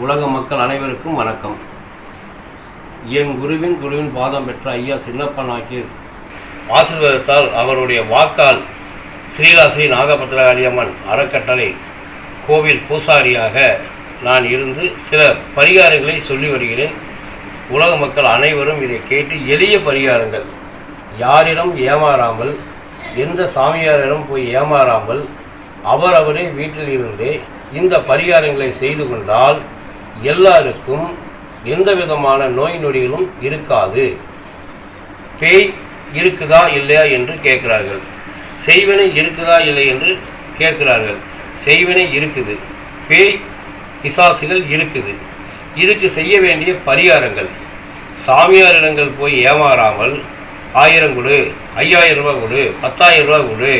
உலக மக்கள் அனைவருக்கும் வணக்கம். என் குருவின் பாதம் பெற்ற ஐயா சின்னப்ப நாயக்கர் ஆசீர்வாதத்தால் அவருடைய வாக்கால் ஸ்ரீலாஸ்ரீ நாகபத்ரகாளியம்மன் அறக்கட்டளை கோவில் பூசாரியாக நான் இருந்து சில பரிகாரங்களை சொல்லி வருகிறேன். உலக மக்கள் அனைவரும் இதை கேட்டு எளிய பரிகாரங்கள், யாரிடம் ஏமாறாமல், எந்த சாமியாரிடம் போய் ஏமாறாமல் அவரவரே வீட்டில் இருந்தே இந்த பரிகாரங்களை செய்து கொண்டால் எல்லாருக்கும் எந்த விதமான நோய் நொடிகளும் இருக்காது. பேய் இருக்குதா இல்லையா என்று கேட்கிறார்கள். செய்வினை இருக்குதா இல்லை என்று கேட்கிறார்கள். செய்வினை இருக்குது, பேய் பிசாசுகள் இருக்குது. இதுக்கு செய்ய வேண்டிய பரிகாரங்கள், சாமியாரிடங்கள் போய் ஏமாறாமல் 1000 கொடு, 5000 ரூபா கொடு, 10000 ரூபா கொடு,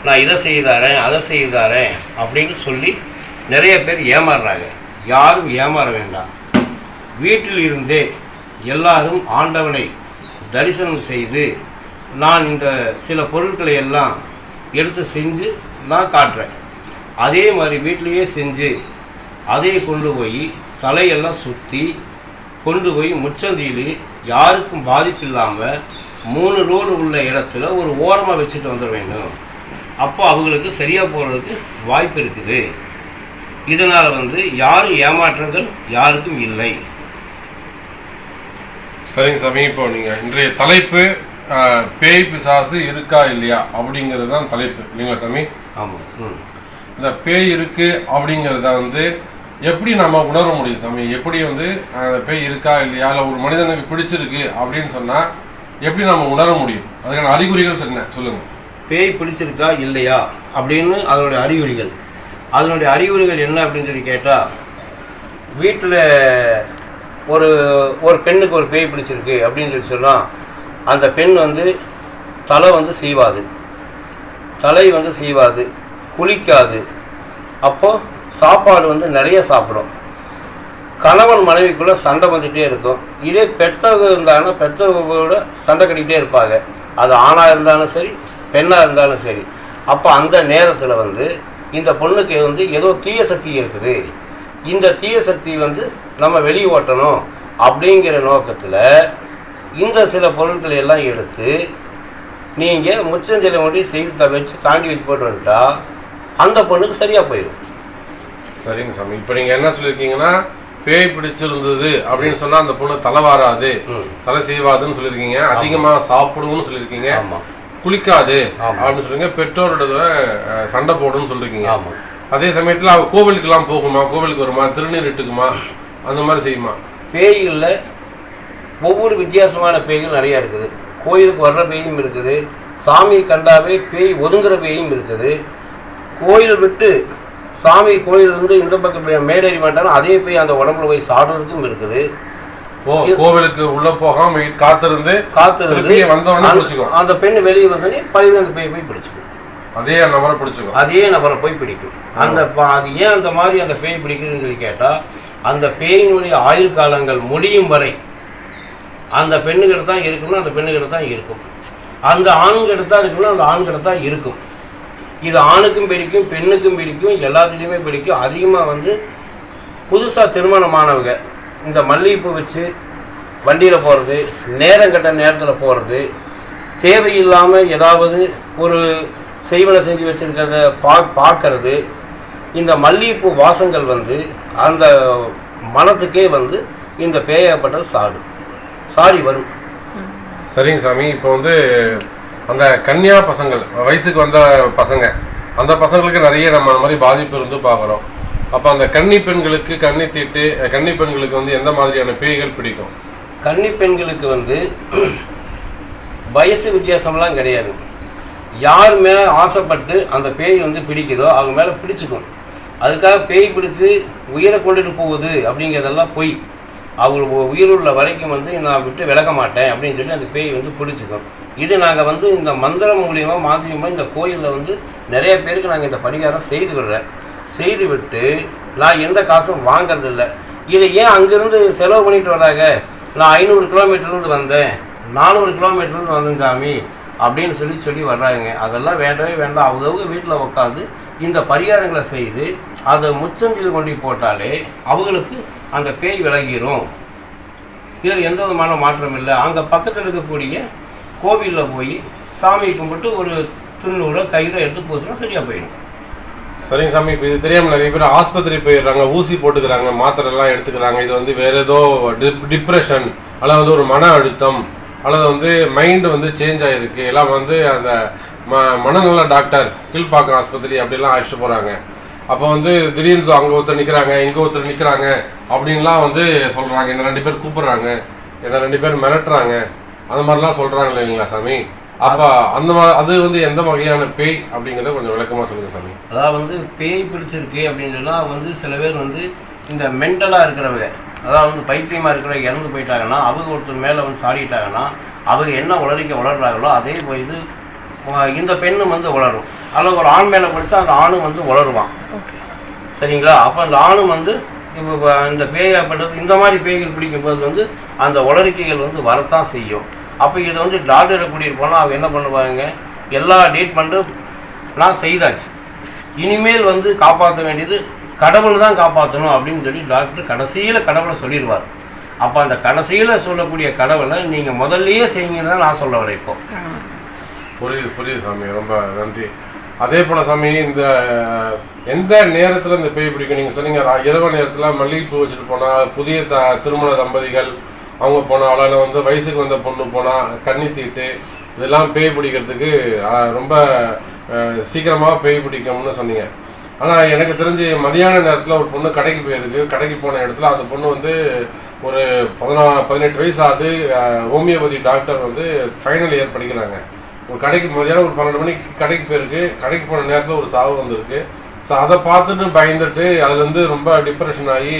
நான் இதை செய்தாரேன் அதை செய்தாரேன் அப்படின்னு சொல்லி நிறைய பேர் ஏமாறுறாங்க. யாரும் ஏமாற வேண்டாம். வீட்டில் இருந்தே எல்லாரும் ஆண்டவனை தரிசனம் செய்து நான் இந்த சில பொருட்களை எல்லாம் எடுத்து செஞ்சு நான் காட்டுறேன். அதே மாதிரி வீட்டிலையே செஞ்சு அதை கொண்டு போய் தலையெல்லாம் சுற்றி கொண்டு போய் முச்சந்தியில் யாருக்கும் பாதிப்பு இல்லாமல் 3 ரோடு உள்ள இடத்துல ஒரு ஓரமாக வச்சுட்டு வந்துட வேண்டும். அப்போ அவங்களுக்கு சரியாக போகிறதுக்கு வாய்ப்பு இருக்குது. இதனால் யாரும் ஏமாற்றங்கள் யாருக்கும் இல்லை. சரிங்க சாமி, இப்போ நீங்கள் இன்றைய தலைப்பு பேய் பிசாசு இருக்கா இல்லையா அப்படிங்கிறது தான் தலைப்பு இல்லைங்களா சாமி? ஆமாம். இந்த பேய் இருக்கு அப்படிங்கிறத எப்படி நம்ம உணர முடியும் சாமி? எப்படி அந்த பேய் இருக்கா இல்லையா, இல்லை ஒரு மனிதனுக்கு பிடிச்சிருக்கு அப்படின்னு சொன்னால் எப்படி நம்ம உணர முடியும்? அதுக்கான அறிகுறிகள் சொல்லுங்கள். பேய் பிடிச்சிருக்கா இல்லையா அப்படின்னு அதனுடைய அறிகுறிகள் என்ன அப்படின்னு சொல்லி கேட்டால், வீட்டில் ஒரு பெண்ணுக்கு ஒரு பேய் பிடிச்சிருக்கு அப்படின்னு சொல்லி சொன்னால் அந்த பெண் தலை சீவாது, குளிக்காது. அப்போது சாப்பாடு நிறைய சாப்பிடும். கணவன் மனைவிக்குள்ளே சண்டை வந்துகிட்டே இருக்கும். இதே பெற்றவங்க இருந்தாங்கன்னா பெற்றவங்களோட சண்டை கட்டிக்கிட்டே இருப்பாங்க. அது ஆணாக இருந்தாலும் சரி, பெண்ணாக இருந்தாலும் சரி. அப்போ அந்த நேரத்தில் இந்த பொண்ணுக்கு ஏதோ தீய சக்தி இருக்குது. இந்த தீய சக்தி நம்ம வெளியே ஓட்டணும் அப்படிங்கிற நோக்கத்தில் இந்த சில பொருட்களை எல்லாம் எடுத்து நீங்கள் முச்சந்தில ஒன்றி செய்து வச்சு தாண்டி வச்சு போட்டு வந்துட்டா அந்த பொண்ணுக்கு சரியாக போயிடும். சரிங்க சாமி, இப்போ நீங்கள் என்ன சொல்லியிருக்கீங்கன்னா, பேய் பிடிச்சிருந்தது அப்படின்னு சொன்னால் அந்த பொண்ணு தலை வாராது, தலை செய்வாதுன்னு சொல்லியிருக்கீங்க. அதிகமாக சாப்பிடுவோம்னு சொல்லியிருக்கீங்க. ஆமாம். குளிக்காது அப்படின்னு சொல்லுங்க. பெற்றோரோட சண்டை போடுன்னு சொல்லியிருக்கீங்க. ஆமாம். அதே சமயத்தில் அவள் கோவிலுக்கெல்லாம் போகுமா, கோவிலுக்கு வருமா, திருநீர் இட்டுக்குமா, அந்த மாதிரி செய்யுமா? பேய்களில் ஒவ்வொரு வித்தியாசமான பேய்கள் நிறையா இருக்குது. கோயிலுக்கு வர்ற பேயும் இருக்குது, சாமி கண்டாவே பேய் ஒதுங்குற பேயும் இருக்குது. கோயில் விட்டு சாமி கோயிலிருந்து இந்த பக்கம் மேடேறி மாட்டாலும் அதே பேய் அந்த உடம்புல போய் சாடுறதுக்கும் இருக்குது. கோவிலுக்கு உள்ள போகாம காத்திருந்து வந்தோடனே அந்த பெண் வெளியே வந்தோடனே பழைய அந்த பேய் போய் பிடிச்சிக்கும். அதே நபரை போய் பிடிக்கும். அது ஏன் அந்த மாதிரி அந்த பேய் பிடிக்குதுன்னு சொல்லி கேட்டால், அந்த பேயினுடைய ஆயுள் காலங்கள் முடியும் வரை அந்த பெண்ணுக்கிட்ட தான் இருக்கணும், அந்த பெண்ணுக்கிட்ட தான் இருக்கும். அந்த ஆண்கிட்ட தான் இருக்கணும், அந்த ஆண்கிட்ட தான் இருக்கும். இது ஆணுக்கும் பிடிக்கும், பெண்ணுக்கும் பிடிக்கும், எல்லாத்துலேயுமே பிடிக்கும். அதிகமாக புதுசாக திருமணமானவங்க இந்த மல்லிகைப்பூ வச்சு வண்டியில் போகிறது, நேரம் கட்ட நேரத்தில் போகிறது, தேவையில்லாமல் ஏதாவது ஒரு செய்வனை செஞ்சு வச்சுருக்கிறத பார்க்கறது, இந்த மல்லிகைப்பூ வாசங்கள் அந்த மனத்துக்கே இந்த பேயப்பட்ட சாரி வரும். சரிங்க சாமி, இப்போ அந்த கன்னியா பசங்கள், வயசுக்கு வந்த பசங்க, அந்த பசங்களுக்கு நிறைய நம்ம அந்த மாதிரி பாதிப்பு பார்க்குறோம். அப்போ அந்த கன்னி பெண்களுக்கு கன்னி பெண்களுக்கு எந்த மாதிரியான பேய்கள் பிடிக்கும்? கன்னி பெண்களுக்கு வயசு வித்தியாசம்லாம் கிடையாது. யார் மேலே ஆசைப்பட்டு அந்த பேய் பிடிக்குதோ அவங்க மேலே பிடிச்சிக்கும். அதுக்காக பேய் பிடிச்சி உயிரை கொண்டுட்டு போகுது அப்படிங்கிறதெல்லாம் பொய். அவங்களுக்கு உயிருள்ள வரைக்கும் நான் விட்டு விலக மாட்டேன் அப்படின்னு சொல்லி அந்த பேய் பிடிச்சிக்கும். இது நாங்கள் இந்த மந்திரம் மூலியமாக மாந்திரியமாக இந்த கோயிலில் நிறைய பேருக்கு நாங்கள் இந்த பரிகாரம் செய்து விட்டு நான் எந்த காசும் வாங்கிறதில்ல. இதை ஏன் அங்கேருந்து செலவு பண்ணிட்டு வராங்க? நான் 500 கிலோமீட்டர்லேருந்து வந்தேன், 400 கிலோமீட்டர்லேருந்து வந்தேன் சாமி, அப்படின்னு சொல்லி வர்றாங்க. அதெல்லாம் வேண்டவே வேண்டாம். அவங்க வீட்டில் உட்காந்து இந்த பரிகாரங்களை செய்து அதை முச்சந்தில் கொண்டு போட்டாலே அவங்களுக்கு அந்த பேய் விலகிடும். இதில் எந்த விதமான மாற்றம் இல்லை. அங்கே பக்கத்தில் இருக்கக்கூடிய கோவிலில் போய் சாமி கும்பிட்டு ஒரு துண்ணூரை கயிறை எடுத்து போச்சுன்னா சரியாக போயிடும். சரிங்க சாமி. இப்போ இது தெரியாமல் நிறைய பேர் ஆஸ்பத்திரி போயிடுறாங்க, ஊசி போட்டுக்கிறாங்க, மாத்திரைலாம் எடுத்துக்கிறாங்க. இது வந்து வேற ஏதோ டிப்ரெஷன் அல்லது ஒரு மன அழுத்தம் அல்லது மைண்டு சேஞ்ச் ஆகிருக்கு, எல்லாம் அந்த மனநல டாக்டர் கீழ்ப்பாக்கம் ஆஸ்பத்திரி அப்படிலாம் அழைச்சிட்டு போகிறாங்க. அப்போ திடீர்னு அங்கே ஒருத்தர் நிற்கிறாங்க, இங்கே ஒருத்தர் நிற்கிறாங்க அப்படின்லாம் சொல்கிறாங்க. என்ன 2 பேர் கூப்பிடுறாங்க, என்ன 2 பேர் மிரட்டுறாங்க, அந்த மாதிரிலாம் சொல்கிறாங்க இல்லைங்களா சாமி? அப்போ அந்த அது எந்த வகையான பேய் அப்படிங்கிறத கொஞ்சம் விளக்கமாக சொல்லுங்கள் சாமி. அதாவது பேய் பிடிச்சிருக்கு அப்படின்னா சில பேர் இந்த மென்டலாக இருக்கிறவங்க, அதாவது பைத்தியமாக இருக்கிறவங்க இறந்து போயிட்டாங்கன்னா அவங்க ஒருத்தர் மேலே சாடிட்டாங்கன்னா அவங்க என்ன உளறாங்களோ அதே போய் இந்த பெண்ணும் உளரும். அதில் ஒரு ஆண் மேலே படித்தா அந்த ஆணும் உளருவான். சரிங்களா? அப்போ அந்த ஆணும் இப்போ இந்த பேயப்பட்டது இந்த மாதிரி பேய்கள் பிடிக்கும்போது அந்த உளறிக்கைகள் வரத்தான் செய்யும். அப்போ இதை டாக்டரை கூட்டிகிட்டு போனால் அவங்க என்ன பண்ணுவாங்க, எல்லா ட்ரீட்மெண்ட்டும் நான் செய்தாச்சு, இனிமேல் காப்பாற்ற வேண்டியது கடவுள் தான் காப்பாற்றணும் அப்படின்னு சொல்லி டாக்டர் கடைசியில் கடவுளை சொல்லிடுவார். அப்போ அந்த கடைசியில் சொல்லக்கூடிய கடவுளை நீங்கள் முதல்லையே செய்யுங்கன்னு தான் நான் சொல்ல வரேன். இப்போ புரியுது சாமி, ரொம்ப நன்றி. அதே போல் சாமி, இந்த எந்த நேரத்தில் இந்த பேய் பிடிக்கும்? நீங்கள் சொன்னீங்க இரவு நேரத்தில் மல்லிகைப்பூ வச்சுட்டு போனால், புதிய திருமண தம்பதிகள் அவங்க போனால், அவளால் வயசுக்கு வந்த பொண்ணு போனால், கன்னி தீட்டு, இதெல்லாம் பேய் பிடிக்கிறதுக்கு ரொம்ப சீக்கிரமாக பேய் பிடிக்கும்னு சொன்னீங்க. ஆனால் எனக்கு தெரிஞ்சு மதியான நேரத்தில் ஒரு பொண்ணு கடைக்கு போயிருக்கு. கடைக்கு போன இடத்துல அந்த பொண்ணு ஒரு 18 வயசு ஆகுது. ஹோமியோபதி டாக்டர் ஃபைனல் இயர் படிக்கிறாங்க. ஒரு கடைக்கு மதியானம் ஒரு 12 மணிக்கு கடைக்கு போயிருக்கு. கடைக்கு போன நேரத்தில் ஒரு சாவு வந்திருக்கு. ஸோ அதை பார்த்துட்டு பயந்துட்டு அதுலேருந்து ரொம்ப டிப்ரெஷன் ஆகி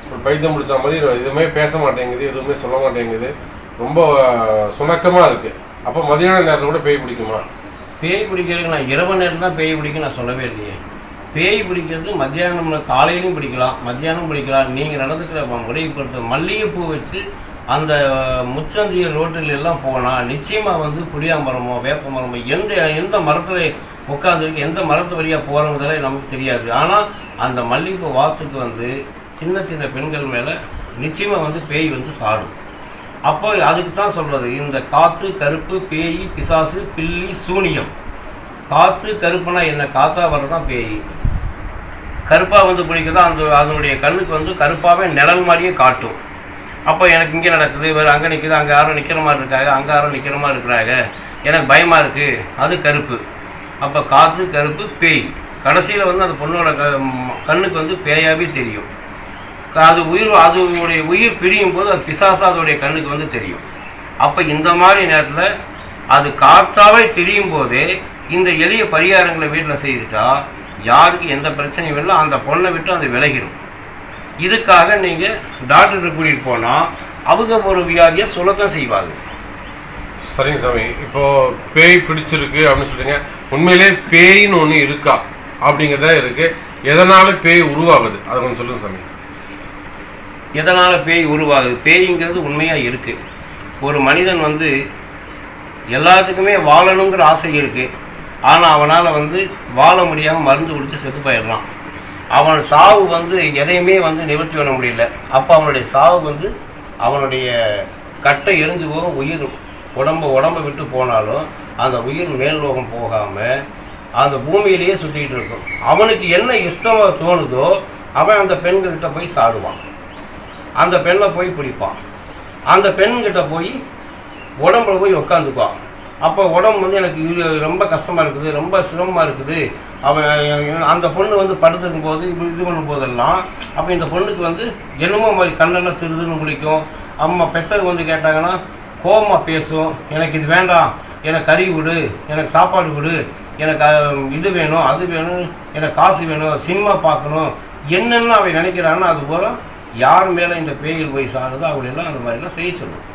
ஒரு பைத்தியம் முடிச்ச மாதிரி எதுவுமே பேச மாட்டேங்குது, எதுவுமே சொல்ல மாட்டேங்குது, ரொம்ப சுணக்கமாக இருக்குது. அப்போ மதியான நேரத்தில் கூட பேய் பிடிக்குமா? பேய் பிடிக்கிறதுக்கு நான் இரவு நேரம் தான் பேய் பிடிக்கும் நான் சொல்லவே இல்லையே. பேய் பிடிக்கிறது மத்தியானம், காலையிலையும் பிடிக்கலாம், மத்தியானம் பிடிக்கலாம். நீங்கள் நடந்துக்கிற முறையை பொறுத்த மல்லிகைப்பூ வச்சு அந்த முச்சந்திய ரோட்டில் எல்லாம் போனால் நிச்சயமாக புளியாமரமோ வேப்ப மரமோ எந்த மரத்தில் உட்காந்துருக்கு, எந்த மரத்து வழியாக போகிறவங்களே நமக்கு தெரியாது. ஆனால் அந்த மல்லிகைப்பூ வாசத்துக்கு சின்ன சின்ன பெண்கள் மேலே நிச்சயமாக பேய் சாடும். அப்போ அதுக்கு தான் சொல்கிறது, இந்த காற்று கருப்பு பேய் பிசாசு பில்லி சூனியம். காற்று கருப்புனா என்ன? காற்றா வர்றதான் பேய். கருப்பாக பிடிக்குதா அதனுடைய கண்ணுக்கு கருப்பாகவே நிழல் மாதிரியே காட்டும். அப்போ எனக்கு இங்கே நடக்குது, வேறு அங்கே நிற்குது, அங்கே யாரும் நிற்கிற மாதிரி இருக்காங்க, அங்கே யாரும் நிற்கிற மாதிரி இருக்கிறாங்க, எனக்கு பயமாக இருக்குது, அது கருப்பு. அப்போ காற்று கருப்பு பேய். கடைசியில் அந்த பொண்ணோட கண்ணுக்கு பேயாகவே தெரியும். அதோடைய உயிர் பிரியும் போது அது பிசாசா அதோடைய கண்ணுக்கு தெரியும். அப்போ இந்த மாதிரி நேரத்தில் அது காற்றாவே தெரியும் போதே இந்த எளிய பரிகாரங்களை வீட்டில் செய்துட்டா யாருக்கு எந்த பிரச்சனையும் இல்லை, அந்த பொண்ணை விட்டு அது விலகிடும். இதுக்காக நீங்கள் டாக்டருக்கு கூட்டிகிட்டு போனால் அவங்க ஒரு வியாதியை சொல்லத்தான் செய்வாங்க. சரிங்க சாமி. இப்போது பேய் பிடிச்சிருக்கு அப்படின்னு சொல்லுங்க, உண்மையிலே பேயின்னு ஒன்று இருக்கா அப்படிங்கிறதா இருக்குது. எதனால் பேய் உருவாகுது அதை கொஞ்சம் சொல்லுங்கள் சாமி. எதனால் பேய் உருவாகுது? பேய்ங்கிறது உண்மையாக இருக்குது. ஒரு மனிதன் எல்லாத்துக்குமே வாழணுங்கிற ஆசை இருக்குது. ஆனால் அவனால் வாழ முடியாமல் மருந்து குடித்து செத்து போயிடலாம். அவன் சாவு எதையுமே நிவர்த்தி பண்ண முடியல. அப்போ அவனுடைய சாவு அவனுடைய கட்டை எரிஞ்சு போகும். உயிர் உடம்பை விட்டு போனாலும் அந்த உயிர் மேல் லோகம் போகாமல் அந்த பூமியிலேயே சுற்றிக்கிட்டு இருக்கும். அவனுக்கு என்ன இஷ்டமாக தோணுதோ அவன் அந்த பெண்கிட்ட போய் சாடுவான், அந்த பெண்ணை போய் பிடிப்பான், அந்த பெண்கிட்ட போய் உடம்புல போய் உட்காந்துக்குவான். அப்போ உடம்பு எனக்கு ரொம்ப கஷ்டமாக இருக்குது, ரொம்ப சிரமமாக இருக்குது. அவன் அந்த பொண்ணு படுத்துக்கும் போது இது பண்ணும் போதெல்லாம் அப்போ இந்த பொண்ணுக்கு என்னமோ மாதிரி கண்ணெல்லாம் திருதுன்னு குளிக்கும். அம்மா பெற்றவங்க கேட்டாங்கன்னா கோபமாக பேசும். எனக்கு இது வேண்டாம், எனக்கு கறி விடு, எனக்கு சாப்பாடு விடு, எனக்கு இது வேணும், அது வேணும், எனக்கு காசு வேணும், சினிமா பார்க்கணும், என்னென்ன அவை நினைக்கிறான்னு அது போல யார் மேலே இந்த பேய்கள் போய் சாடுதோ அவங்களெல்லாம் அந்த மாதிரிலாம் செய்ய சொல்லும்.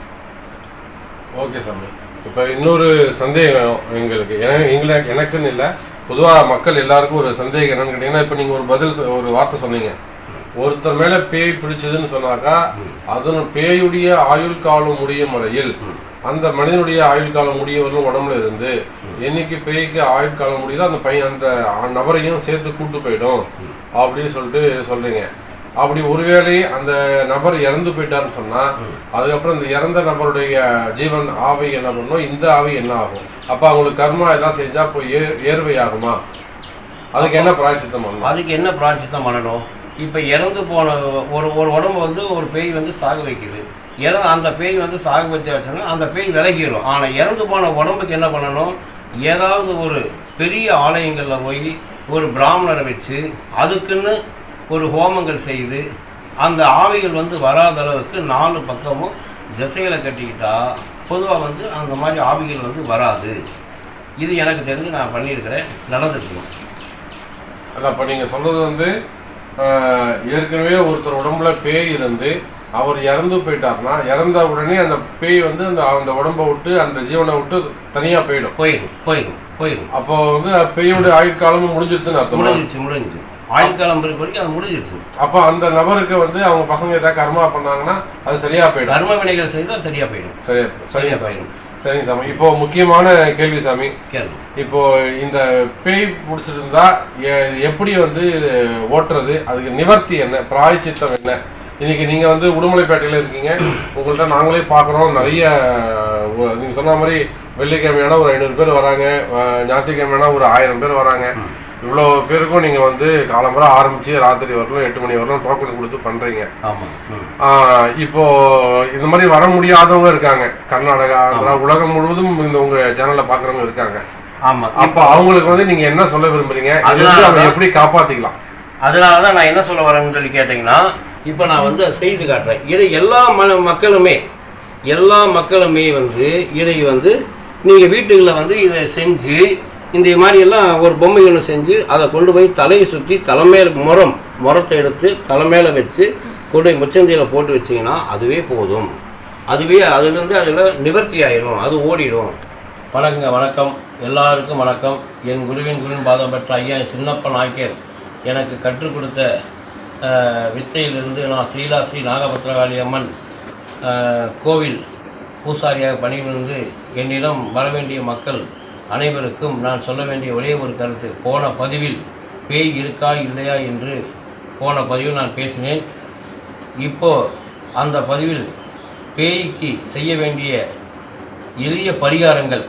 ஓகே சாமி. இப்போ இன்னொரு சந்தேகம் எனக்குன்னு இல்லை, பொதுவாக மக்கள் எல்லாருக்கும் ஒரு சந்தேகம் என்னன்னு கேட்டிங்கன்னா, இப்போ நீங்கள் ஒரு வார்த்தை சொன்னீங்க, ஒருத்தர் மேல பேய் பிடிச்சதுன்னு சொன்னாக்கா அதன் பேயுடைய ஆயுள் காலம் முடியும் வரையில் அந்த மனிதனுடைய ஆயுள் காலம் முடியவர்களும் உடம்புல இருந்து என்னைக்கு பேய்க்கு ஆயுள் காலம் முடியுதோ அந்த பையன் அந்த நபரையும் சேர்த்து கூட்டு போயிடும் அப்படின்னு சொல்லிட்டு சொல்றீங்க. அப்படி ஒருவேளை அந்த நபர் இறந்து போயிட்டாருன்னு சொன்னா அதுக்கப்புறம் இந்த இறந்த நபருடைய ஜீவன் ஆவை என்ன பண்ணும், இந்த ஆவை என்ன ஆகும்? அப்ப அவங்களுக்கு கர்மா எல்லாம் செஞ்சா போய் ஏர்வை ஆகுமா? அதுக்கு என்ன பிராயச்சித்தம் பண்ணணும்? அதுக்கு என்ன பிராயச்சித்தம் பண்ணணும்? இப்போ இறந்து போன ஒரு உடம்பு வந்து ஒரு பேய் வந்து சாக வைக்குது. அந்த பேய் வந்து சாக வச்சாச்சுன்னா அந்த பேய் விலகிடும். ஆனால் இறந்து போன உடம்புக்கு என்ன பண்ணணும்? ஏதாவது ஒரு பெரிய ஆலயங்களில் போய் ஒரு பிராமணரை வச்சு அதுக்குன்னு ஒரு ஹோமங்கள் செய்து அந்த ஆவிகள் வந்து வராத அளவுக்கு 4 பக்கமும் திசைகளை கட்டிக்கிட்டா பொதுவாக வந்து அந்த மாதிரி ஆவிகள் வந்து வராது. இது எனக்கு தெரிஞ்சு நான் பண்ணியிருக்கிறேன், நடந்துருக்கணும். அதான் இப்போ நீங்கள் சொல்கிறது வந்து ஏற்கனவே ஒருத்தர் உடம்புல பேய் இருந்து அவர் இறந்து போயிட்டார்னா இறந்த உடனே அந்த பேய் வந்து அந்த உடம்பை விட்டு அந்த ஜீவனை விட்டு தனியாக போயிடும். அப்போ வந்து பேயோட ஆயுட்காலமும் முடிஞ்சிருச்சுன்னு அர்த்தம். முடிஞ்சிச்சு ஆயுட்காலம் வரைக்கும் அது முடிஞ்சிருச்சு. அப்போ அந்த நபருக்கு வந்து அவங்க பசங்க ஏதாவது கர்மா பண்ணாங்கன்னா அது சரியா போயிடும். கர்ம வினைகள் செய்தால் சரியா போயிடும். சரியா போயிடும். சரிங்க சாமி. இப்போ முக்கியமான கேள்வி சாமி, இப்போ இந்த பேய் பிடிச்சிருந்தா எப்படி வந்து ஓட்டுறது? அதுக்கு நிவர்த்தி என்ன, பிராயச்சித்தம் என்ன? இன்னைக்கு நீங்க வந்து உடுமலைப்பேட்டையில இருக்கீங்க, உங்கள்கிட்ட நாங்களே பார்க்குறோம். நிறைய நீங்க சொன்ன மாதிரி வெள்ளிக்கிழமையான ஒரு 500 பேர் வராங்க, ஞாயிற்றுக்கிழமையான ஒரு 1000 பேர் வராங்க. இவ்வளோ பேருக்கும் நீங்க வந்து காலம்புற ஆரம்பிச்சு ராத்திரி வரலும் 8 மணி வரலும் டோக்கன் கொடுத்து பண்றீங்க. இப்போ இந்த மாதிரி வர முடியாதவங்க இருக்காங்க, கர்நாடகா, ஆந்திரா, உலகம் முழுவதும் இந்த உங்க சேனல்ல பாக்குறவங்க இருக்காங்க. ஆமா. அப்ப அவங்களுக்கு வந்து நீங்க என்ன சொல்ல விரும்புறீங்க? அவங்க எப்படி காப்பாத்திக்கலாம்? அதனாலதான் நான் என்ன சொல்ல வரேன்னு சொல்லி கேட்டீங்கன்னா, இப்ப நான் வந்து செய்து காட்டுறேன். இதை எல்லா மக்களுமே வந்து இதை வந்து நீங்க வீட்டுகளில் வந்து இதை செஞ்சு இந்த மாதிரி எல்லாம் ஒரு பொம்மை ஒன்று செஞ்சு அதை கொண்டு போய் தலையை சுற்றி தலைமையில முரத்தை எடுத்து தலைமையில வச்சு கொண்டு போய் முச்சந்தியில் போட்டு வச்சிங்கன்னா அதுவே போதும். அதுலேருந்து அதில் நிவர்த்தி ஆயிடும், அது ஓடிடும். வணக்கம் எல்லாருக்கும் வணக்கம். என் குருவின் பாதம் பெற்ற ஐயா சின்னப்ப நாயக்கர் எனக்கு கற்றுக் கொடுத்த வித்தையிலிருந்து நான் ஸ்ரீ நாகபத்ரகாளி அம்மன் கோவில் பூசாரியாக பணிபுரிந்து என்னிடம் வர வேண்டிய மக்கள் அனைவருக்கும் நான் சொல்ல வேண்டிய ஒரே ஒரு கருத்து. போன பதிவில் பேய் இருக்கா இல்லையா என்று போன பதிவில் நான் பேசினேன். இப்போது அந்த பதிவில் பேய்க்கு செய்ய வேண்டிய எளிய பரிகாரங்கள்,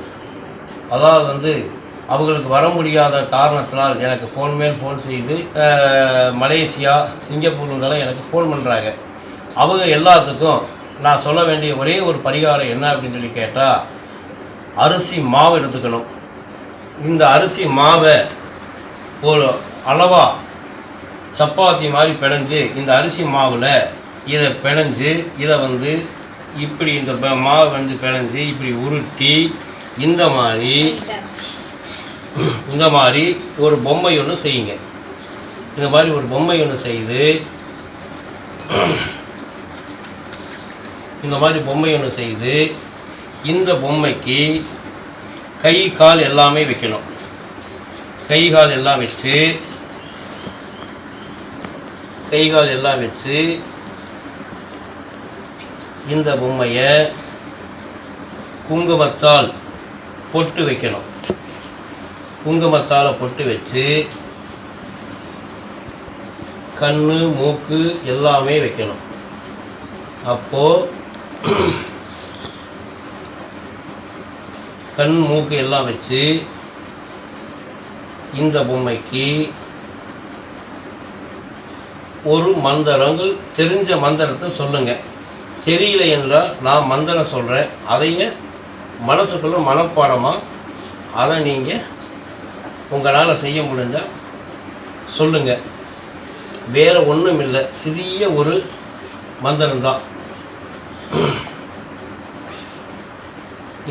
அதாவது வந்து அவங்களுக்கு வர முடியாத காரணத்தினால் எனக்கு ஃபோன் மேல் ஃபோன் செய்து மலேசியா, சிங்கப்பூர்லாம் எனக்கு ஃபோன் பண்ணுறாங்க. அவங்க எல்லாத்துக்கும் நான் சொல்ல வேண்டிய ஒரே ஒரு பரிகாரம் என்ன அப்படின்னு சொல்லி கேட்டால், அரிசி மாவு எடுத்துக்கணும். இந்த அரிசி மாவை ஒரு அளவாக சப்பாத்தி மாதிரி பிணைஞ்சு இந்த அரிசி மாவில் இதை பிணைஞ்சு இதை வந்து இப்படி இந்த மாவை வந்து பிணைஞ்சு இப்படி உருட்டி இந்த மாதிரி ஒரு பொம்மை ஒன்று செய்யுங்க. இந்த மாதிரி ஒரு பொம்மை ஒன்று செய்து இந்த பொம்மைக்கு கை கால் எல்லாமே வைக்கணும். கை கால் எல்லாம் வச்சு இந்த பொம்மையை குங்குமத்தால் பொட்டு வைக்கணும். குங்குமத்தால் பொட்டு வச்சு கண்ணு மூக்கு எல்லாமே வைக்கணும். அப்போது கண் மூக்கு எல்லாம் வச்சு இந்த பொம்மைக்கு ஒரு மந்திரங்கள் தெரிஞ்ச மந்திரத்தை சொல்லுங்கள். தெரியல என்றால் நான் மந்திரம் சொல்கிறேன், அதையே மனசுக்குள்ள மனப்பாடமாக அதை நீங்கள் உங்களால் செய்ய முடிஞ்சால் சொல்லுங்கள். வேறு ஒன்றும் இல்லை, சிறிய ஒரு மந்திரம்தான்.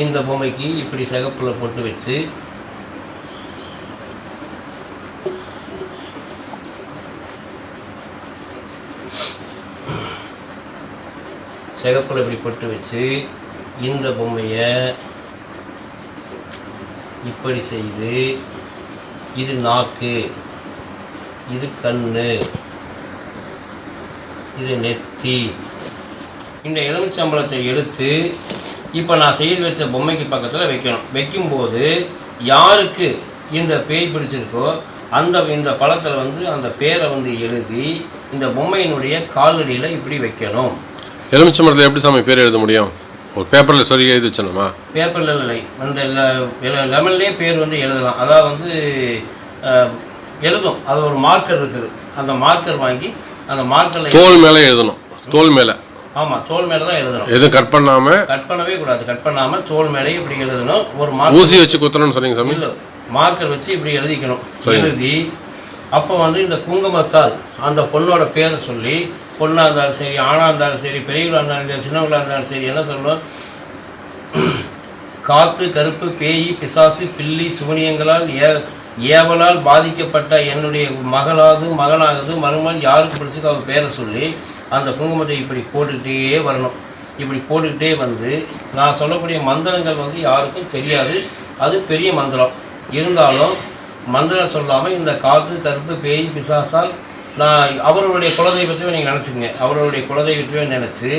இந்த பொம்மைக்கு இப்படி சிகப்பில் போட்டு வச்சு சிகப்பில் இப்படி போட்டு வச்சு இந்த பொம்மையை இப்படி செய்து, இது நாக்கு, இது கண்ணு, இது நெத்தி. இந்த எலுமிச்சம்பழத்தை எடுத்து இப்போ நான் செய்து வச்ச பொம்மைக்கு பக்கத்தில் வைக்கணும். வைக்கும்போது யாருக்கு இந்த பேய் பிடிச்சிருக்கோ இந்த பழத்தில் வந்து அந்த பேரை வந்து எழுதி இந்த பொம்மையினுடைய காலடியில் இப்படி வைக்கணும். எலுமிச்சம்பழத்தில் எப்படி சாமி பேர் எழுத முடியும்? ஒரு பேப்பரில் சொல்லி எழுதி வச்சணுமா? பேப்பரில் இல்லை, அந்த லெமன்லேயே பேர் வந்து எழுதலாம். அதாவது வந்து எழுதும், அது ஒரு மார்க்கர் இருக்குது. அந்த மார்க்கர் வாங்கி அந்த மார்க்கரில் தோல் மேலே எழுதணும். தோல் மேலே. ஆமாம், தோல் மேலே தான் எழுதணும். எதுவும் கட் பண்ணவே கூடாது. கட் பண்ணாமல் தோல் மேலேயே இப்படி எழுதணும். ஒரு ஊசி வச்சு குத்தணும்னு சொன்னீங்க சாமி? இல்லை, மார்க்கர் வச்சு இப்படி எழுதிக்கணும். எழுதி அப்போ வந்து இந்த குங்குமத்தால் அந்த பொண்ணோட பேரை சொல்லி, பொண்ணாக இருந்தாலும் சரி, ஆணாக இருந்தாலும் சரி, பெரியவளாக இருந்தாலும் சரி, சின்னவங்களாக இருந்தாலும் சரி, என்ன சொல்லணும்? காற்று, கருப்பு, பேய், பிசாசு, பில்லி, சூனியங்களால் ஏவலால் பாதிக்கப்பட்ட என்னுடைய மகனாகுது மருமகள் யாருக்கு பிடிச்சிக்கோ அவர் பேரை சொல்லி அந்த குங்குமத்தை இப்படி போட்டுக்கிட்டே வரணும். இப்படி போட்டுக்கிட்டே வந்து நான் சொல்லக்கூடிய மந்திரங்கள் வந்து யாருக்கும் தெரியாது. அது பெரிய மந்திரம் இருந்தாலும் மந்திரம் சொல்லாமல் இந்த காற்று, கருப்பு, பேய், பிசாசால் நான் அவருடைய குலதெய்வத்தையே நீங்கள் நினச்சிக்கங்க. அவருடைய குலதெய்வத்தையே நினச்சி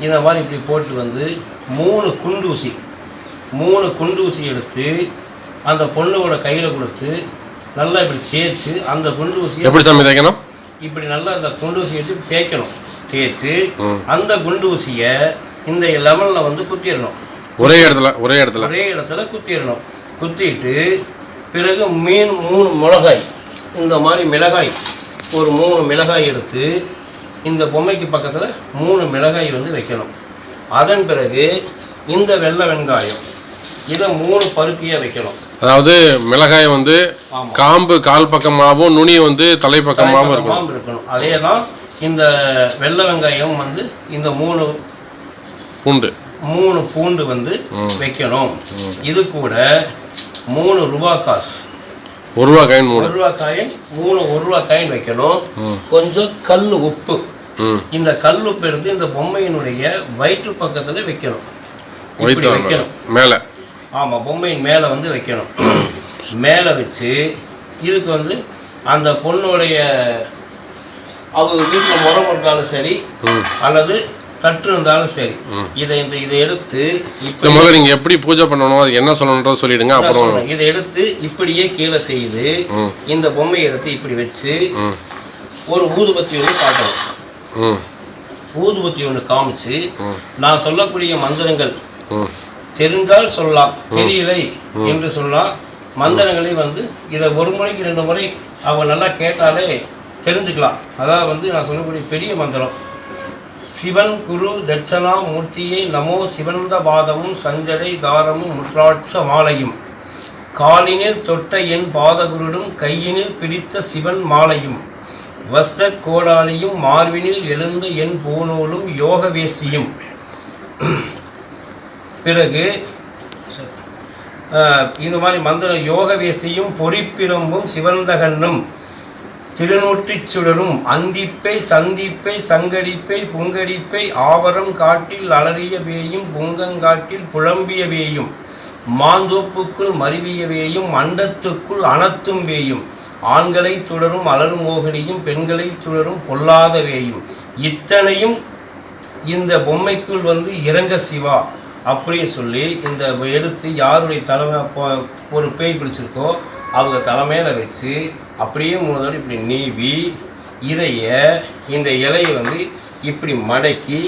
இந்த மாதிரி இப்படி போட்டு வந்து 3 குண்டூசி எடுத்து அந்த பொண்ணோட கையில் கொடுத்து நல்லா இப்படி தேய்ச்சி அந்த குண்டூசியை எப்படி சாமி தேய்க்கணும்? இப்படி நல்லா அந்த குண்டூசியை எடுத்து தேய்க்கணும். தேய்ச்சி அந்த குண்டூசியை இந்த லெமனில் வந்து குத்திடணும். ஒரே இடத்துல குத்திடணும். குத்திட்டு பிறகு 3 மிளகாய், இந்த மாதிரி மிளகாய், ஒரு 3 மிளகாய் எடுத்து இந்த பொம்மைக்கு பக்கத்தில் 3 மிளகாய் வந்து வைக்கணும். அதன் பிறகு இந்த வெள்ளை வெங்காயம் இதை 3 பருக்கியாக வைக்கணும். அதாவது மிளகாய் வந்து காம்பு கால் பக்கமாகவும் நுனி வந்து தலைப்பக்கமாகவும் இருக்கணும். அதே தான் இந்த வெள்ளை வெங்காயம் வந்து இந்த 3 பூண்டு வந்து வைக்கணும். இது கூட 3 ரூபா காசு, 1 ரூபா காயின் 1 ரூபா காயின் வைக்கணும். கொஞ்சம் கல் உப்பு, இந்த கல் உப்பு எடுத்து இந்த பொம்மையினுடைய வயிற்று பக்கத்தில் வைக்கணும். மேலே. ஆமாம், பொம்மையின் மேலே வந்து வைக்கணும். மேலே வச்சு இதுக்கு வந்து அந்த பொண்ணுடைய அவங்க வீட்டில் முறம் இருந்தாலும் சரி அல்லது தட்டு இருந்தாலும் சரி, இதை எடுத்து இப்போ முதல்ல நீங்கள் எப்படி பூஜை பண்ணணும், அது என்ன சொல்லணுன்றத சொல்லிடுங்க. அப்புறம் இதை எடுத்து இப்படியே கீழே செய்து இந்த பொம்மையை எடுத்து இப்படி வச்சு ஒரு ஊதுபத்தி ஒன்று காட்டணும். ஊதுபத்தி ஒன்று காமிச்சு நான் சொல்லக்கூடிய மந்திரங்கள் தெரிந்தால் சொல்லலாம், தெரியலை என்று சொன்னால் மந்திரங்களை வந்து இதை 1 முறைக்கு 2 முறை அவங்க நல்லா கேட்டாலே தெரிஞ்சுக்கலாம். அதாவது வந்து நான் சொல்லக்கூடிய பெரிய மந்திரம், சிவன் குரு தட்சணா மூர்த்தியை நமோ சிவந்த பாதமும் சஞ்சடை தாரமும் முற்றாட்ச மாலையும் காலினில் தொட்ட என் பாதகுருடும் கையினில் பிடித்த சிவன் மாலையும் வஸ்தத் கோடாலியும் மார்பினில் எழுந்த என் பூநூலும் யோக வேசியும். பிறகு இந்த மாதிரி மந்திரம் யோக வேசியும் பொறிப்பிரம்பும் சிவந்தகன்னும் திருநூற்றிச் சுடரும் அந்திப்பை சந்திப்பை சங்கடிப்பை புங்கடிப்பை ஆவரம் காட்டில் அலறிய வேயும் புங்கங்காட்டில் புலம்பிய வேயும் மாந்தோப்புக்குள் மருவிய வேயும் அண்டத்துக்குள் அனத்தும் வேயும் ஆண்களை சுடரும் அலரும் மோகினியும் பெண்களை சுடரும் பொல்லாத வேயும் இத்தனையும் இந்த பொம்மைக்குள் வந்து இறங்க சிவா அப்படின்னு சொல்லி இந்த எடுத்து யாருடைய தலைமை ஒரு பேய் பிடிச்சிருக்கோ அவங்க தலைமையில் வச்சு அப்படியே 3 தடவை இப்படி நீவி இந்த இலையை வந்து இப்படி மடக்கி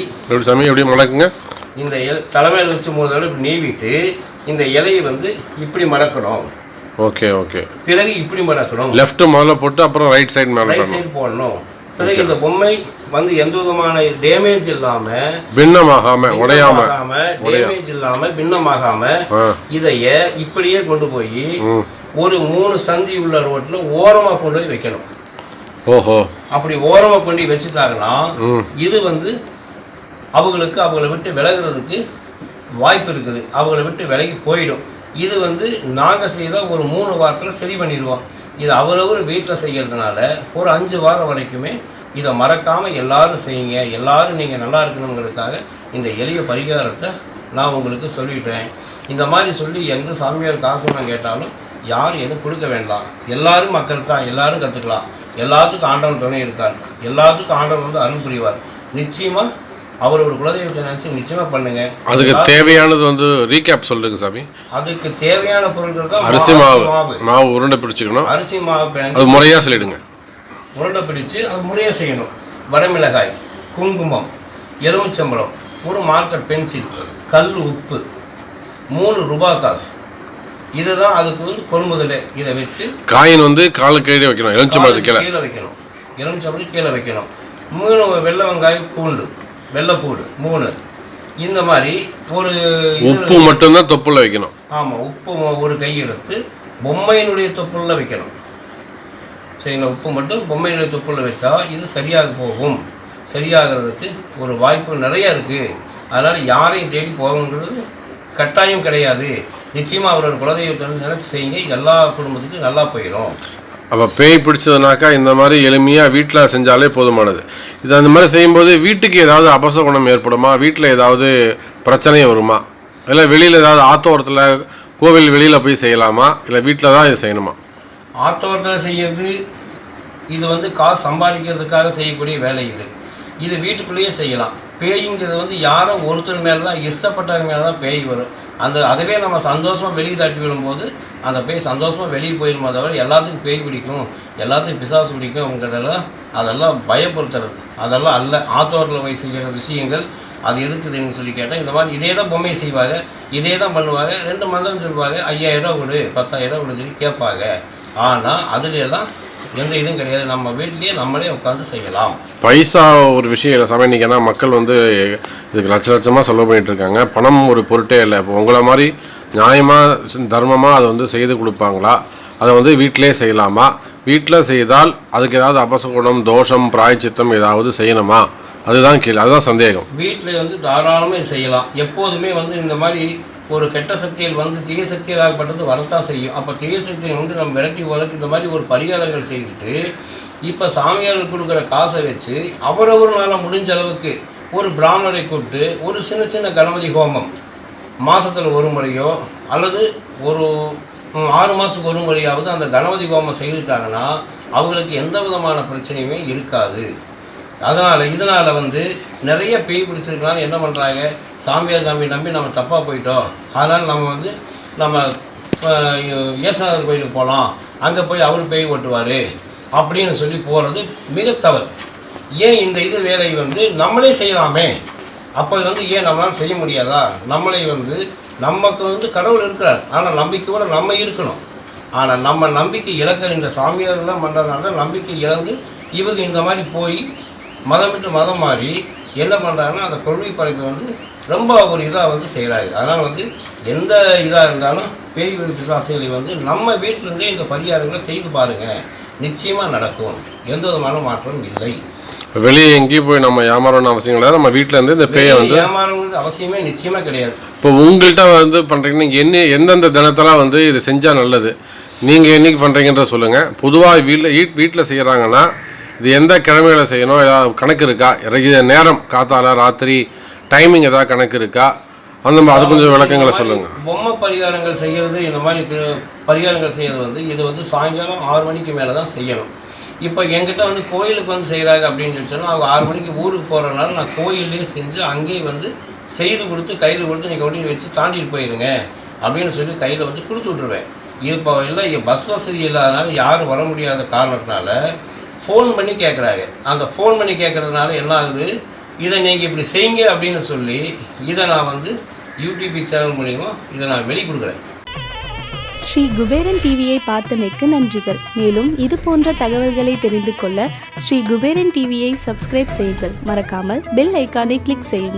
எப்படி மடக்குங்க, இந்த தலைமையில் வச்சு 3 தடவை இப்படி நீவிட்டு இந்த இலையை வந்து இப்படி மடக்கணும். Okay okay. பிறகு இப்படி மடக்கணும். லெஃப்ட் முதல்ல போட்டு அப்புறம் ரைட் சைடு போடணும். பிறகு இந்த பொம்மை வந்து எந்த விதமான டேமேஜ் இல்லாம பின்னமாகாம பின்னமாகாம இதைய இப்படியே கொண்டு போய் ஒரு 3 சந்தி உள்ள ரோட்ல ஓரமா கொண்டு போய் வைக்கணும். ஓஹோ. அப்படி ஓரமா கொண்டு வச்சுட்டாங்கன்னா இது வந்து அவங்களை விட்டு விலகிறதுக்கு வாய்ப்பு இருக்குது. அவங்களை விட்டு விலகி போயிடும். இது வந்து நாங்கள் செய்தால் ஒரு 3 வாரத்தில் சரி பண்ணிடுவோம். இது அவரவர் வீட்டில் செய்கிறதுனால ஒரு 5 வாரம் வரைக்குமே இதை மறக்காமல் எல்லாரும் செய்யுங்க. எல்லாரும் நீங்கள் நல்லா இருக்கணுங்கிறதுக்காக இந்த எளிய பரிகாரத்தை நான் உங்களுக்கு சொல்லிட்டேன். இந்த மாதிரி சொல்லி எந்த சாமியார் காசு நான் கேட்டாலும் யாரும் எதுவும் கொடுக்க வேண்டாம். எல்லாரும் மக்கள் தான், எல்லாரும் கற்றுக்கலாம். எல்லாத்துக்கும் ஆண்டவன் துணை இருக்கார். எல்லாத்துக்கும் ஆண்டவன் வந்து அருள் புரிவார். நிச்சயமாக அவரோட குலதெய்வத்தை நினச்சி நிச்சயமாக பண்ணுங்க. அதுக்கு தேவையானது வந்து ரீகேப் சொல்லுங்க சாமி. அதுக்கு தேவையான பொருட்கள் தான் அரிசி மாவு உருண்டை பிடிச்சிக்கணும். அரிசி மாவு அது முறையாக சொல்லிடுங்க. உருண்டை பிடிச்சு அது முறையாக செய்யணும். வரமிளகாய், குங்குமம், எலுமிச்சம்பழம், ஒரு மார்க்கர் பென்சில், கல் உப்பு, 3 ரூபாய் காசு, இதுதான் அதுக்கு வந்து கொள்முதலே. இதை வச்சு காயின் வந்து கீழே வைக்கணும். எலுமிச்சம்பழத்துக்கு கீழே வைக்கணும். எலுமிச்சம்பழம் கீழே வைக்கணும். 3 வெள்ளை வெங்காயம், பூண்டு, வெள்ளைப்பூடு 3. இந்த மாதிரி ஒரு உப்பு மட்டும்தான் தொப்புள்ள வைக்கணும். ஆமாம், உப்பு ஒரு கை எடுத்து பொம்மையினுடைய தொப்புள்ள வைக்கணும். சரிங்களா? உப்பு மட்டும் பொம்மையினுடைய தொப்புள்ள வச்சா இது சரியாக போகும். சரியாகிறதுக்கு ஒரு வாய்ப்பு நிறையா இருக்குது. அதனால் யாரையும் தேடி போகணுன்றது கட்டாயம் கிடையாது. நிச்சயமாக அவரோட குலதெய்வத்தை நினச்சி செய்யுங்க. எல்லா குடும்பத்துக்கும் நல்லா போயிடும். அப்போ பேய் பிடிச்சதுனாக்கா இந்த மாதிரி எளிமையாக வீட்டில் செஞ்சாலே போதுமானது. இது அந்த மாதிரி செய்யும்போது வீட்டுக்கு ஏதாவது அபசகுணம் ஏற்படுமா? வீட்டில் ஏதாவது பிரச்சனை வருமா? இல்லை வெளியில் ஏதாவது ஆத்தோரத்தில் கோவில் வெளியில் போய் செய்யலாமா? இல்லை வீட்டில் தான் இது செய்யணுமா? ஆத்தோரத்தில் செய்யறது இது வந்து காசு சம்பாதிக்கிறதுக்காக செய்யக்கூடிய வேலை. இது வீட்டுக்குள்ளேயே செய்யலாம். பேய்ங்கிறது வந்து யாரோ ஒருத்தர் மேலே தான், இஷ்டப்பட்டவங்க மேலே தான் பேய் வரும். அதுவே நம்ம சந்தோஷமாக வெளியே தாட்டி விடும்போது அந்த பேய் சந்தோஷமாக வெளியே போயிடுமா தவிர எல்லாத்துக்கும் பேய் பிடிக்கும், எல்லாத்துக்கும் பிசாசு பிடிக்கும் அவங்கள்டெல்லாம் அதெல்லாம் பயப்படுத்துறது அதெல்லாம் அல்ல. ஆத்தோரில் போய் செய்கிற விஷயங்கள் அது எதுக்குதுன்னு சொல்லி கேட்டால் இந்த மாதிரி இதே தான் பொம்மை செய்வாங்க, இதே தான் பண்ணுவாங்க. 2 மந்திரம் சொல்லுவாங்க, 5000 கொடு 10,000 கொடு சொல்லி கேட்பாங்க. ஆனால் அதுலையெல்லாம் எந்த இதுவும் கிடையாது. நம்ம வீட்லேயே நம்மளே உட்காந்து செய்யலாம். பைசா ஒரு விஷயம் இல்லை சாமி. இன்றைக்கி ஏன்னா மக்கள் வந்து இதுக்கு லட்சமாக செலவு பண்ணிகிட்டு இருக்காங்க. பணம் ஒரு பொருட்டே இல்லை. இப்போ உங்களை மாதிரி நியாயமாக தர்மமாக அதை வந்து செய்து கொடுப்பாங்களா? அதை வந்து வீட்டிலே செய்யலாமா? வீட்டில் செய்தால் அதுக்கு ஏதாவது அபசகுணம், தோஷம், பிராயச்சித்தம் ஏதாவது செய்யணுமா? அதுதான் அதுதான் சந்தேகம். வீட்டில் வந்து தாராளமாக செய்யலாம். எப்போதுமே வந்து இந்த மாதிரி ஒரு கெட்ட சக்தியில் வந்து தீய சக்திகளாகப்பட்டது வரத்தான் செய்யும். அப்போ தீய சக்தியை வந்து நம்ம விரட்டி உலக்கு இந்த மாதிரி ஒரு பரிகாரங்கள் செய்துட்டு இப்போ சாமியார்கள் கொடுக்குற காசை வச்சு அவரவர்னால முடிஞ்ச அளவுக்கு ஒரு பிராமணரை கூப்பிட்டு ஒரு சின்ன சின்ன கணபதி ஹோமம் மாதத்தில் ஒரு முறையோ அல்லது ஒரு 6 மாதத்துக்கு ஒரு முறையாவது அந்த கணபதி ஹோமம் செய்துட்டாங்கன்னா அவங்களுக்கு எந்த விதமான பிரச்சனையுமே இருக்காது. இதனால் வந்து நிறைய பேய் பிடிச்சிருக்கனால என்ன பண்ணுறாங்க, சாமியார் நம்பி நம்ம தப்பாக போயிட்டோம், அதனால் நம்ம வந்து நம்ம ஏசுநாதர் கோயிலுக்கு போகலாம், அங்கே போய் அவர் பேய் ஓட்டுவார் அப்படின்னு சொல்லி போகிறது மிக தவறு. ஏன் இந்த வேலை வந்து நம்மளே செய்யலாமே, அப்போ வந்து ஏன் நம்மளால் செய்ய முடியாதா? நம்மளே வந்து நமக்கு வந்து கடவுள் இருக்கிறார், ஆனால் நம்பிக்கையோடு நம்ம இருக்கணும். ஆனால் நம்ம நம்பிக்கை இழக்கிற இந்த சாமியாரெல்லாம் பண்ணுறதுனால நம்பிக்கை இழந்து இவங்க இந்த மாதிரி போய் மதம் விட்டு மதம் மாறி என்ன பண்ணுறாங்கன்னா அந்த கொள்கை படைப்பை வந்து ரொம்ப ஒரு இதாக வந்து செய்கிறாங்க. அதனால் வந்து எந்த இதாக இருந்தாலும் பேய் பிசாசுகளை வந்து நம்ம வீட்டிலேருந்தே இந்த பரிகாரங்களை செய்து பாருங்கள், நிச்சயமாக நடக்கும். எந்த விதமான மாற்றம் இல்லை. இப்போ வெளியே எங்கேயும் போய் நம்ம ஏமாறணும் அவசியம் கிடையாது. நம்ம வீட்டில் இருந்து இந்த பேயை வந்து ஏமாறணுங்கிறது அவசியமே நிச்சயமாக கிடையாது. இப்போ உங்கள்கிட்ட வந்து பண்ணுறீங்கன்னா எந்தெந்த தினத்தெல்லாம் வந்து இது செஞ்சால் நல்லது, நீங்கள் என்றைக்கு பண்ணுறீங்கன்றத சொல்லுங்கள். பொதுவாக வீட்டில் செய்கிறாங்கன்னா இது எந்த கிழமையில் செய்யணும், ஏதாவது கணக்கு இருக்கா? இது நேரம் காத்தால ராத்திரி டைமிங் ஏதாவது கணக்கு இருக்கா? அது கொஞ்சம் விளக்கங்களை சொல்லுங்கள். பொம்மை பரிகாரங்கள் செய்கிறது, இந்த மாதிரி பரிகாரங்கள் செய்கிறது வந்து இது வந்து சாயங்காலம் 6 மணிக்கு மேலே தான் செய்யணும். இப்போ என்கிட்ட வந்து கோயிலுக்கு வந்து செய்கிறாங்க அப்படின்னு சொன்னால் அவங்க 6 மணிக்கு ஊருக்கு போகிறனால நான் கோயிலே செஞ்சு அங்கேயே வந்து செய்து கொடுத்து கையில் கொடுத்து நீங்கள் கொண்டு வச்சு தாண்டிட்டு போயிடுங்க அப்படின்னு சொல்லி கையில் வந்து கொடுத்து விட்ருவேன். இப்போ இல்லை பஸ் வசதி இல்லாதனால யாரும் வர முடியாத காரணத்தினால ஃபோன் பண்ணி கேட்குறாங்க. அந்த ஃபோன் பண்ணி கேட்குறதுனால என்ன ஆகுது, இதை நீங்கள் இப்படி செய்யுங்க அப்படின்னு சொல்லி இதை நான் வந்து யூடியூப் சேனல் மூலிமா இதை நான் வெளி கொடுக்குறேன். ஸ்ரீ குபேரன் டிவியை பார்த்தமைக்கு நன்றிகள். மேலும் இது போன்ற தகவல்களை தெரிந்து கொள்ள ஸ்ரீ குபேரன் டிவியை சப்ஸ்கிரைப் செய்யுங்கள். மறக்காமல் பெல் ஐக்கானை கிளிக் செய்யுங்கள்.